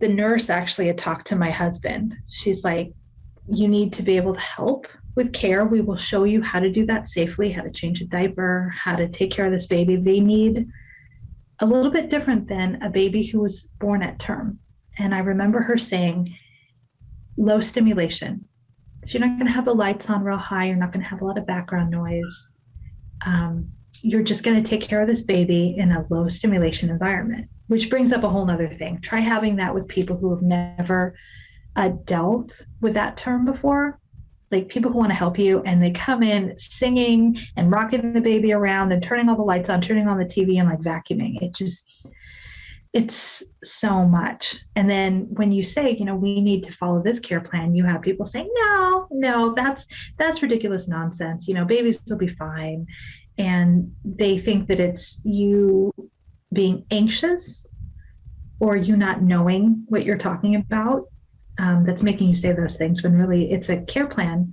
the nurse actually had talked to my husband. She's like, you need to be able to help with care. We will show you how to do that safely, how to change a diaper, how to take care of this baby. They need a little bit different than a baby who was born at term. And I remember her saying, low stimulation. So you're not going to have the lights on real high. You're not going to have a lot of background noise. You're just going to take care of this baby in a low stimulation environment, which brings up a whole nother thing. Try having that with people who have never dealt with that term before, like people who want to help you, and they come in singing and rocking the baby around and turning all the lights on, turning on the TV and like vacuuming. It's so much. And then when you say, we need to follow this care plan, you have people saying, no, that's ridiculous nonsense. Babies will be fine. And they think that it's you being anxious or you not knowing what you're talking about that's making you say those things, when really it's a care plan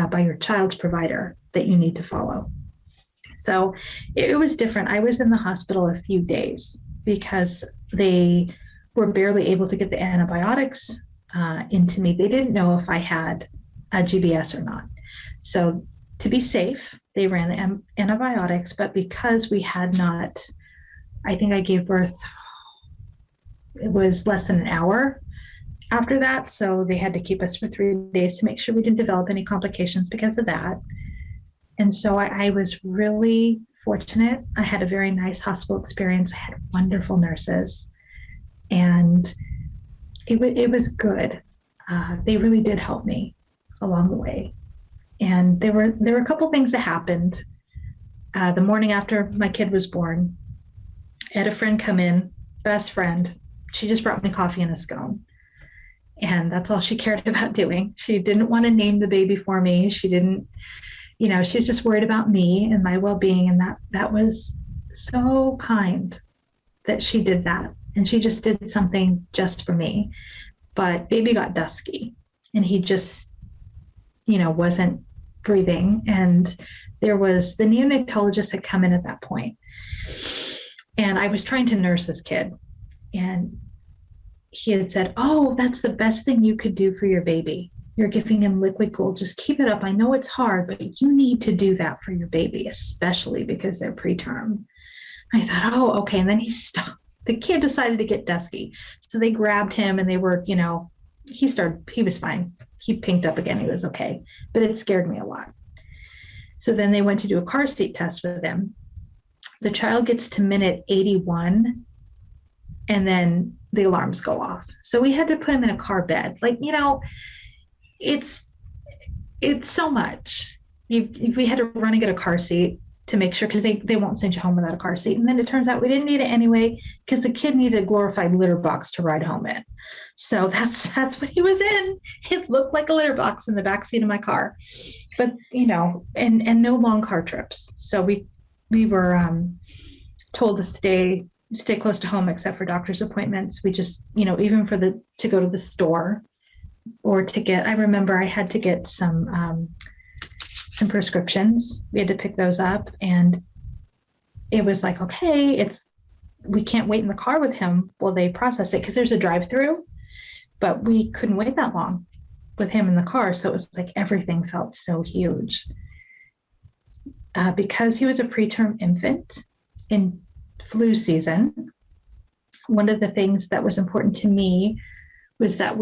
by your child's provider that you need to follow. So it was different. I was in the hospital a few days because they were barely able to get the antibiotics into me. They didn't know if I had a GBS or not. So to be safe, they ran the antibiotics, but because we had not, I think I gave birth, it was less than an hour after that. So they had to keep us for 3 days to make sure we didn't develop any complications because of that. And so I was really fortunate. I had a very nice hospital experience. I had wonderful nurses, and it was good. They really did help me along the way. And there were a couple things that happened. The morning after my kid was born, I had a friend come in, best friend. She just brought me coffee and a scone. And that's all she cared about doing. She didn't want to name the baby for me. She didn't, she's just worried about me and my well-being. And that was so kind that she did that. And she just did something just for me. But baby got dusky and he just, wasn't breathing. And the neonatologist had come in at that point. And I was trying to nurse this kid. And he had said, "Oh, that's the best thing you could do for your baby. You're giving him liquid gold. Just keep it up. I know it's hard, but you need to do that for your baby, especially because they're preterm." I thought, oh, okay. And then he stopped. The kid decided to get dusky. So they grabbed him and they were, he was fine. He pinked up again. He was okay. But it scared me a lot. So then they went to do a car seat test with him. The child gets to minute 81 and then the alarms go off. So we had to put him in a car bed. It's so much. We had to run and get a car seat to make sure, because they won't send you home without a car seat. And then it turns out we didn't need it anyway, because the kid needed a glorified litter box to ride home in. So that's what he was in. It looked like a litter box in the back seat of my car, but and no long car trips. So we were told to stay close to home, except for doctor's appointments. We just, even to go to the store or I remember I had to get some prescriptions. We had to pick those up, and it was like, okay, we can't wait in the car with him while they process it, because there's a drive-through, but we couldn't wait that long with him in the car. So it was like everything felt so huge. Because he was a preterm infant in flu season, one of the things that was important to me was that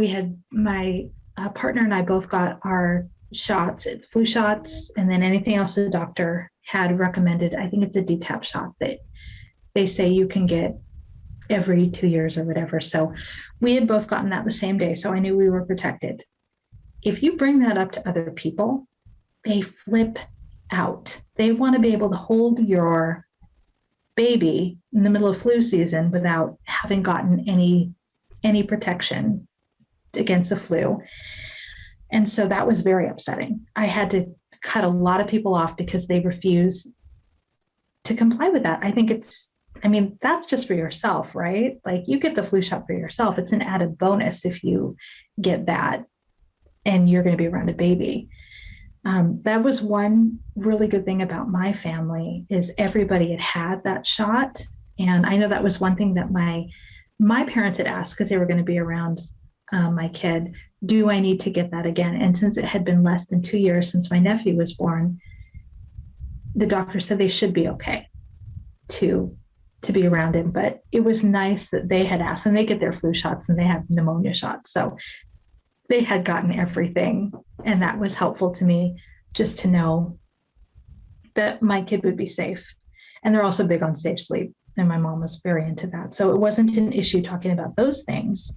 my partner and I both got our shots, flu shots, and then anything else the doctor had recommended. I think it's a DTaP shot that they say you can get every 2 years or whatever. So we had both gotten that the same day. So I knew we were protected. If you bring that up to other people, they flip out. They want to be able to hold your baby in the middle of flu season without having gotten any protection against the flu. And so that was very upsetting. I had to cut a lot of people off because they refuse to comply with that. I think that's just for yourself, right? Like, you get the flu shot for yourself. It's an added bonus if you get that and you're going to be around a baby. That was one really good thing about my family, is everybody had that shot. And I know that was one thing that my my parents had asked, because they were going to be around my kid, do I need to get that again? And since it had been less than 2 years since my nephew was born, the doctor said they should be okay to be around him. But it was nice that they had asked, and they get their flu shots and they have pneumonia shots. So they had gotten everything. And that was helpful to me, just to know that my kid would be safe. And they're also big on safe sleep. And my mom was very into that. So it wasn't an issue talking about those things.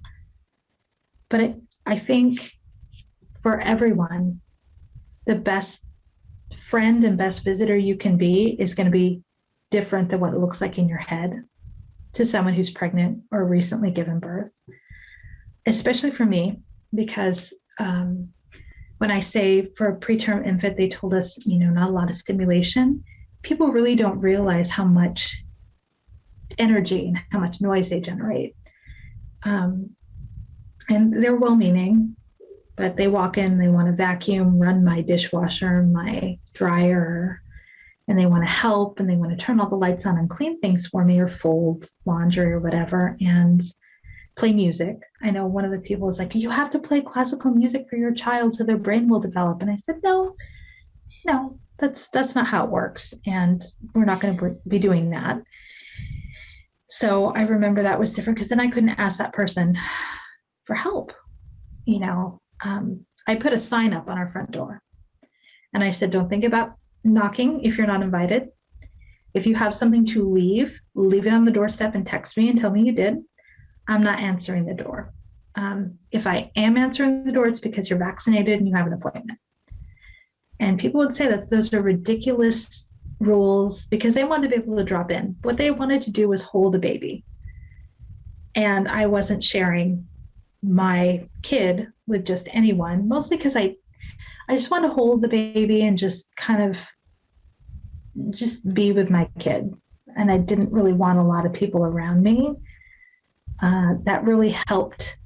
But I think for everyone, the best friend and best visitor you can be is going to be different than what it looks like in your head to someone who's pregnant or recently given birth. Especially for me, because when I say for a preterm infant, they told us, not a lot of stimulation. People really don't realize how much energy and how much noise they generate. And they're well-meaning, but they walk in, they want to vacuum, run my dishwasher, my dryer, and they want to help, and they want to turn all the lights on and clean things for me, or fold laundry or whatever, and play music. I know one of the people was like, you have to play classical music for your child so their brain will develop. And I said, no, that's not how it works. And we're not going to be doing that. So I remember that was different, because then I couldn't ask that person for help. I put a sign up on our front door, and I said, don't think about knocking if you're not invited. If you have something to leave it on the doorstep and text me and tell me you did. I'm not answering the door. If I am answering the door, it's because you're vaccinated and you have an appointment. And people would say that those are ridiculous rules, because they wanted to be able to drop in. What they wanted to do was hold a baby. And I wasn't sharing my kid with just anyone, mostly because I just want to hold the baby and just kind of just be with my kid. And I didn't really want a lot of people around me. That really helped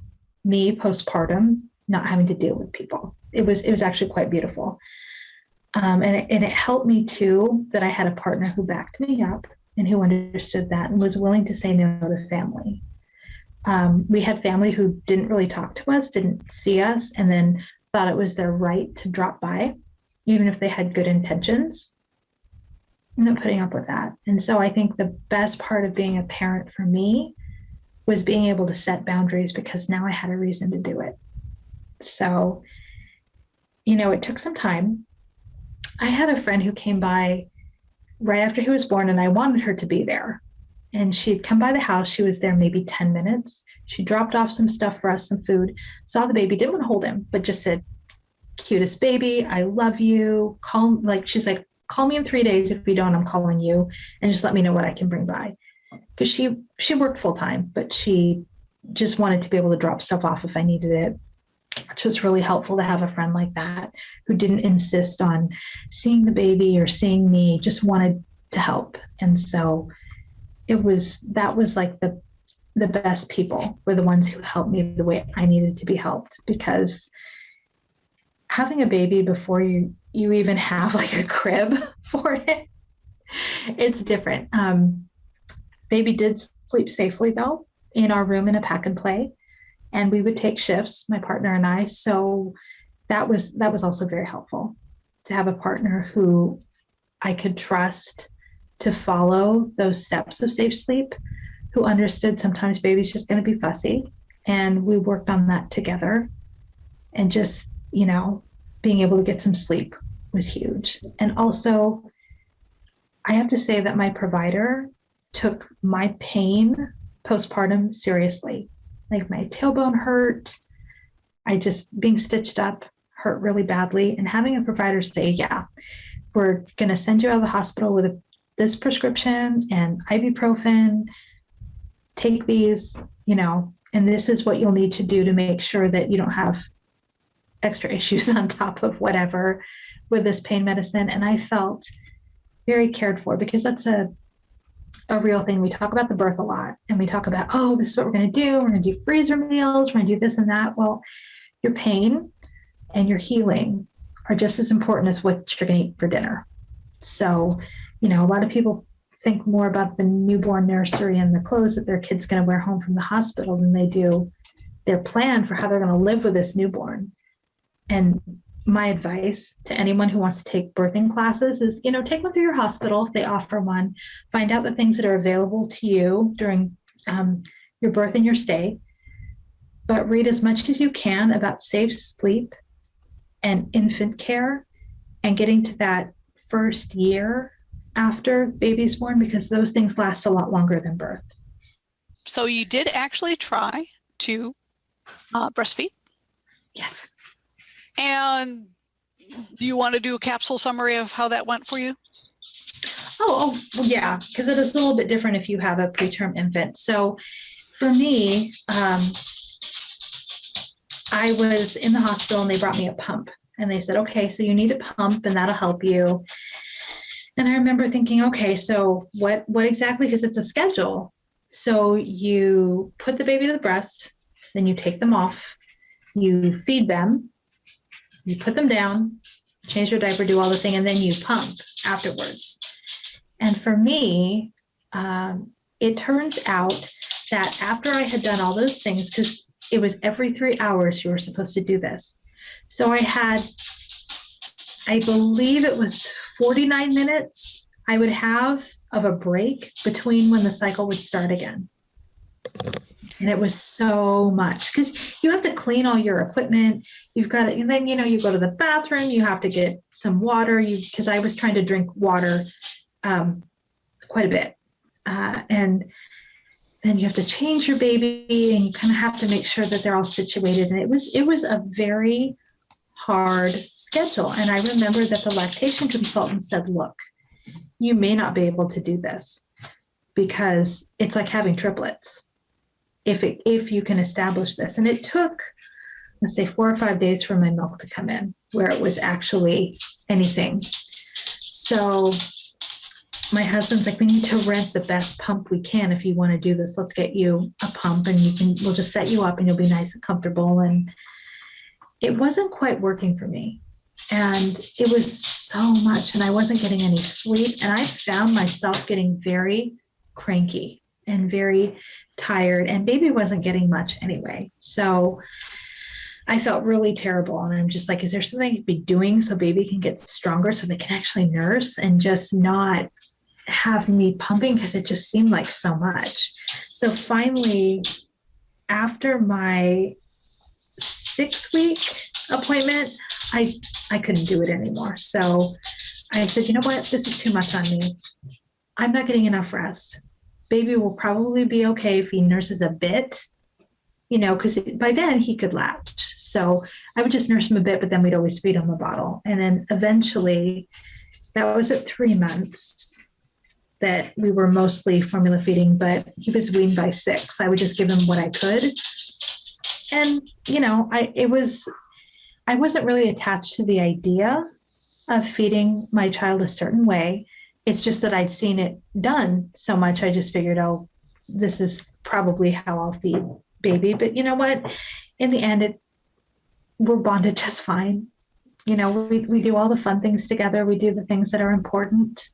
me postpartum, not having to deal with people. It was actually quite beautiful. And it helped me too, that I had a partner who backed me up and who understood that and was willing to say no to family. We had family who didn't really talk to us, didn't see us, and then thought it was their right to drop by, even if they had good intentions. I'm not putting up with that. And so I think the best part of being a parent for me was being able to set boundaries, because now I had a reason to do it. So, it took some time. I had a friend who came by right after he was born, and I wanted her to be there. And she'd come by the house. She was there maybe 10 minutes. She dropped off some stuff for us, some food, saw the baby, didn't want to hold him, but just said, cutest baby, I love you. She's like, call me in 3 days. If you don't, I'm calling you, and just let me know what I can bring by. Because she worked full time, but she just wanted to be able to drop stuff off if I needed it, which was really helpful to have a friend like that who didn't insist on seeing the baby or seeing me, just wanted to help. And so that was like the best people were the ones who helped me the way I needed to be helped, because having a baby before you even have like a crib for it, it's different. Baby did sleep safely though in our room in a pack and play, and we would take shifts, my partner and I. So that was also very helpful to have a partner who I could trust to follow those steps of safe sleep, who understood sometimes baby's just going to be fussy. And we worked on that together, and just, being able to get some sleep was huge. And also, I have to say that my provider took my pain postpartum seriously. Like my tailbone hurt. Being stitched up hurt really badly. And having a provider say, yeah, we're going to send you out of the hospital with this prescription and ibuprofen, take these, and this is what you'll need to do to make sure that you don't have extra issues on top of whatever with this pain medicine. And I felt very cared for, because that's a real thing. We talk about the birth a lot, and we talk about, oh, this is what we're going to do. We're going to do freezer meals. We're going to do this and that. Well, your pain and your healing are just as important as what you're going to eat for dinner. So, a lot of people think more about the newborn nursery and the clothes that their kid's going to wear home from the hospital than they do their plan for how they're going to live with this newborn. And my advice to anyone who wants to take birthing classes is, take one through your hospital if they offer one. Find out the things that are available to you during your birth and your stay. But read as much as you can about safe sleep and infant care and getting to that first year after baby's born, because those things last a lot longer than birth. So you did actually try to breastfeed? Yes. And do you want to do a capsule summary of how that went for you? Oh yeah, because it is a little bit different if you have a preterm infant. So for me, I was in the hospital and they brought me a pump and they said, okay, so you need a pump and that'll help you. And I remember thinking, okay, so what exactly, because it's a schedule. So you put the baby to the breast, then you take them off, you feed them, you put them down, change their diaper, do all the thing, and then you pump afterwards. And for me, it turns out that after I had done all those things, because it was every 3 hours you were supposed to do this. So I believe it was 49 minutes I would have of a break between when the cycle would start again. And it was so much because you have to clean all your equipment. You've got to, and then, you go to the bathroom, you have to get some water, because I was trying to drink water quite a bit. And then you have to change your baby and you kind of have to make sure that they're all situated. And it was a very hard schedule. And I remember that the lactation consultant said, look, you may not be able to do this because it's like having triplets if you can establish this. And it took, let's say, 4 or 5 days for my milk to come in where it was actually anything. So my husband's like, we need to rent the best pump we can. If you want to do this, let's get you a pump and we'll just set you up and you'll be nice and comfortable. And it wasn't quite working for me. And it was so much and I wasn't getting any sleep. And I found myself getting very cranky and very tired, and baby wasn't getting much anyway. So I felt really terrible. And I'm just like, is there something I could be doing so baby can get stronger so they can actually nurse and just not have me pumping, because it just seemed like so much. So finally, after my 6-week appointment, I couldn't do it anymore. So I said, you know what? This is too much on me. I'm not getting enough rest. Baby will probably be okay if he nurses a bit, because by then he could latch. So I would just nurse him a bit, but then we'd always feed him a bottle. And then eventually, that was at 3 months that we were mostly formula feeding, but he was weaned by 6. I would just give him what I could. And, I wasn't really attached to the idea of feeding my child a certain way. It's just that I'd seen it done so much. I just figured, oh, this is probably how I'll feed baby. But you know what? In the end, we're bonded just fine. We do all the fun things together. We do the things that are important.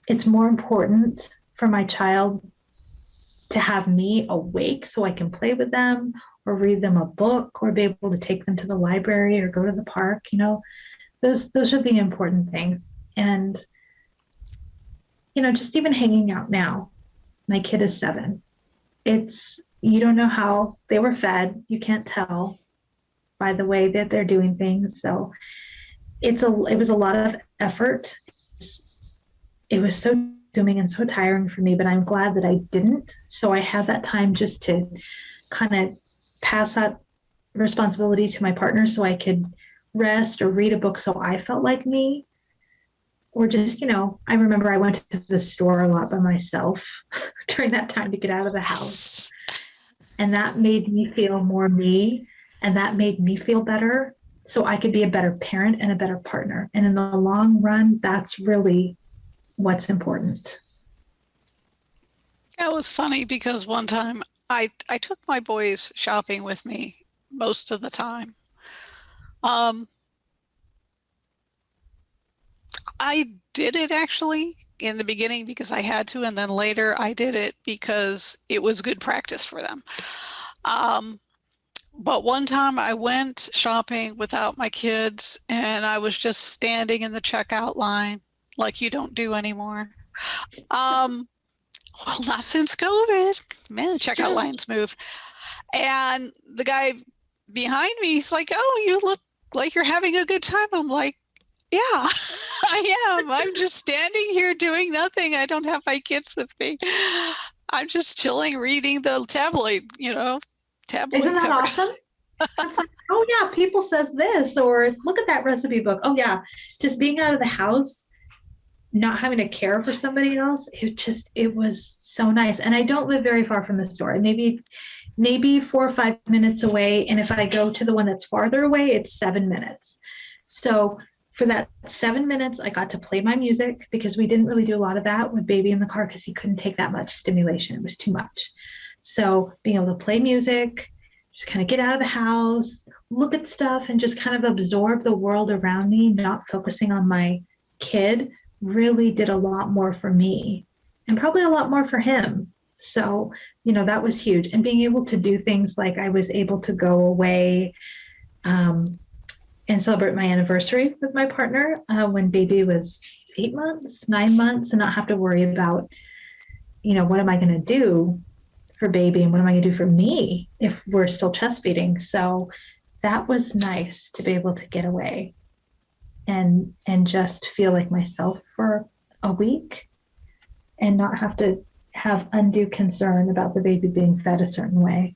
It's more important for my child to have me awake so I can play with them or read them a book or be able to take them to the library or go to the park. Those are the important things. And, just even hanging out now, my kid is 7. You don't know how they were fed. You can't tell by the way that they're doing things. So it was a lot of effort. It was so consuming and so tiring for me, but I'm glad that I didn't. So I had that time just to kind of pass that responsibility to my partner so I could rest or read a book so I felt like me. Or just, I remember I went to the store a lot by myself during that time to get out of the house. And that made me feel more me, and that made me feel better so I could be a better parent and a better partner. And in the long run, that's really what's important. That was funny because one time I took my boys shopping with me most of the time. I did it actually in the beginning because I had to, and then later I did it because it was good practice for them. But one time I went shopping without my kids and I was just standing in the checkout line like you don't do anymore. Um, well, not since COVID. Man, the checkout lines move. And the guy behind me, he's like, "Oh, you look like you're having a good time." I'm like, "Yeah, I am. I'm just standing here doing nothing. I don't have my kids with me. I'm just chilling, reading the Isn't tabloid that covers." awesome? It's like, oh yeah, people says this, or look at that recipe book. Oh yeah, just being out of the house, not having to care for somebody else. It was so nice. And I don't live very far from the store. Maybe 4 or 5 minutes away. And if I go to the one that's farther away, it's 7 minutes. So for that 7 minutes, I got to play my music because we didn't really do a lot of that with baby in the car because he couldn't take that much stimulation. It was too much. So being able to play music, just kind of get out of the house, look at stuff, and just kind of absorb the world around me, not focusing on my kid, really did a lot more for me and probably a lot more for him. So, that was huge. And being able to do things like I was able to go away and celebrate my anniversary with my partner when baby was 8 months, 9 months, and not have to worry about, what am I going to do for baby and what am I going to do for me if we're still chest feeding. So that was nice to be able to get away and just feel like myself for a week and not have to have undue concern about the baby being fed a certain way.